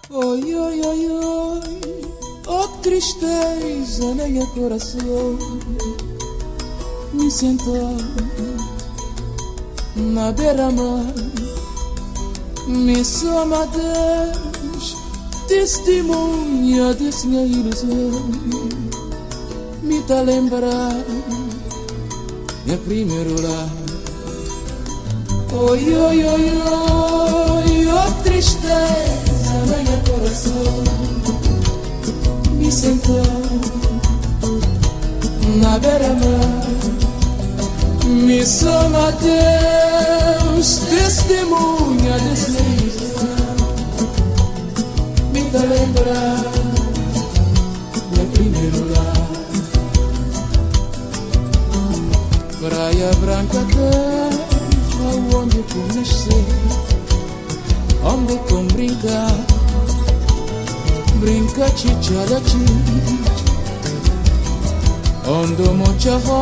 Oi, oi, oi, oi, oh tristeza no meu coração. Me sentou na beira-mar, me soma Deus, testemunha dessa minha ilusão. Me tá lembrar meu primeiro lar. Oi, oi, oi, oi, oh tristeza no meu coração. Me sentou na beira-mar, me soma Deus, testemunha desse ilusão. Me tá lembrar meu primeiro lar. Praia Branca, terra onde eu nasci, onde com brincar, brinca chichala chicha, onde o mochava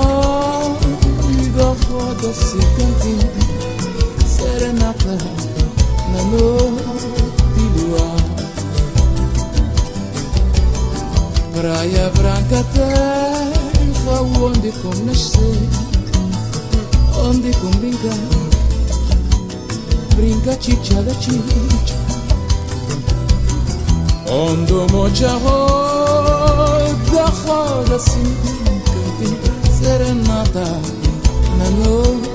da roda se cantinho, serenata na noite de luar. Praia Branca, terra onde eu nasci, onde com brincar, brinca chichala chicha, onde o mochava da roda se cantinho, serenata na noite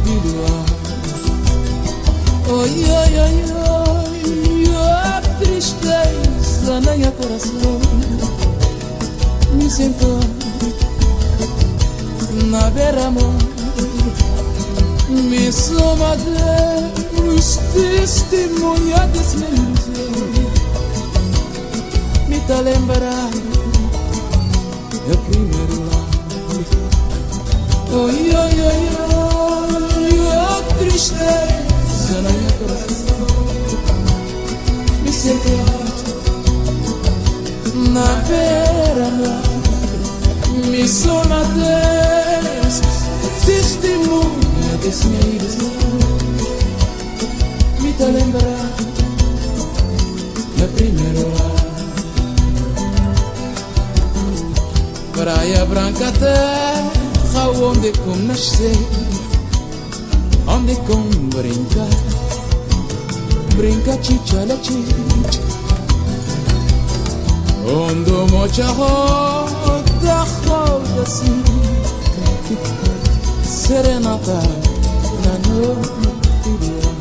de luar. Oi, oi, oi, oi, oh tristeza no meu coração. Me sentou na beira-mar, me soma Deus, testemunha desse meu ilusão. Me tá lembrar meu primeiro lar. Oi, oi, oi, oi, oh tristeza no meu coração. Me sentou na beira-mar, me soma Deus, testemunha desse minha ilusão. Me tá lembrar meu primeiro lar. Praia Branca, terra onde com nascer, onde com brincar, brinca chichala chicha, onde o mochava da roda assim, serenata na noite de luar.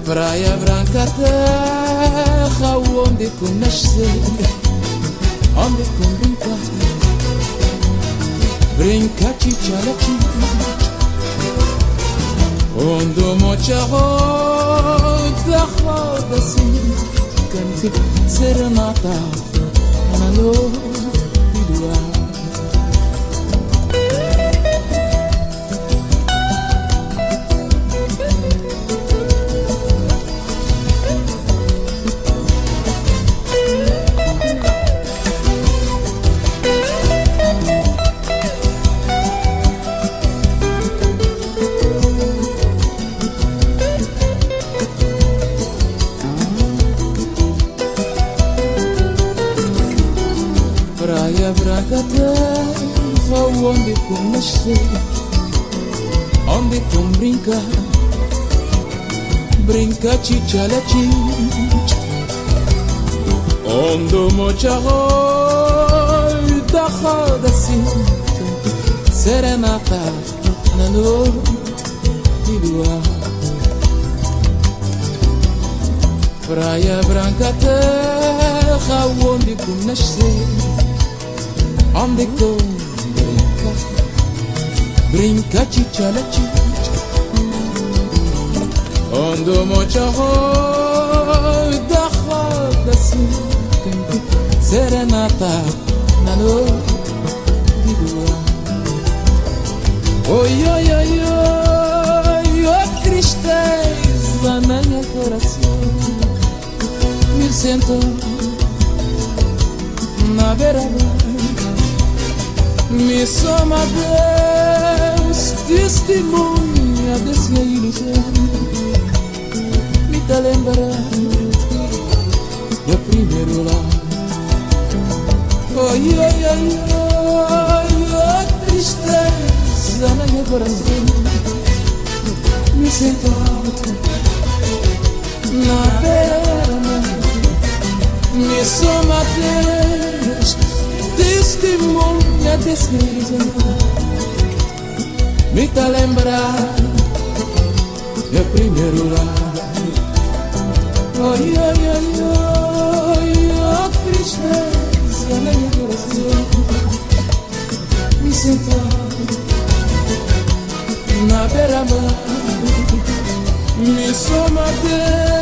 Praia Branca, terra onde com nascer, onde com brincar, brinca chichala chicha, onde o mochava da roda assim, cantinho, serenata na noite de luar. Praia Branca, terra onde com nascer, onde com brincar, brinca chichala chicha, onde o mochava da roda assim, serenata na noite de luar. Praia Branca, terra onde com nascer, onde com brincar, brinca chichala chicha, onde o mochava da roda assim, serenata na noite de luar. Oi, oi, oi, oi, oh tristeza no meu coração. Me sentou na beira-mar, me soma Deus, testemunha dessa ilusão. Me te lembrar do primeiro lar. Oi, oi, oi, oi, a tristeza no meu coração. Me sinto alto na beira-mar. Me soma Deus, testemunha desse amor. Me te lembrar do primeiro lar. Oi, oi, oi, oi, a tristeza no meu coração. Me sinto na beira-mar. Me soma Deus,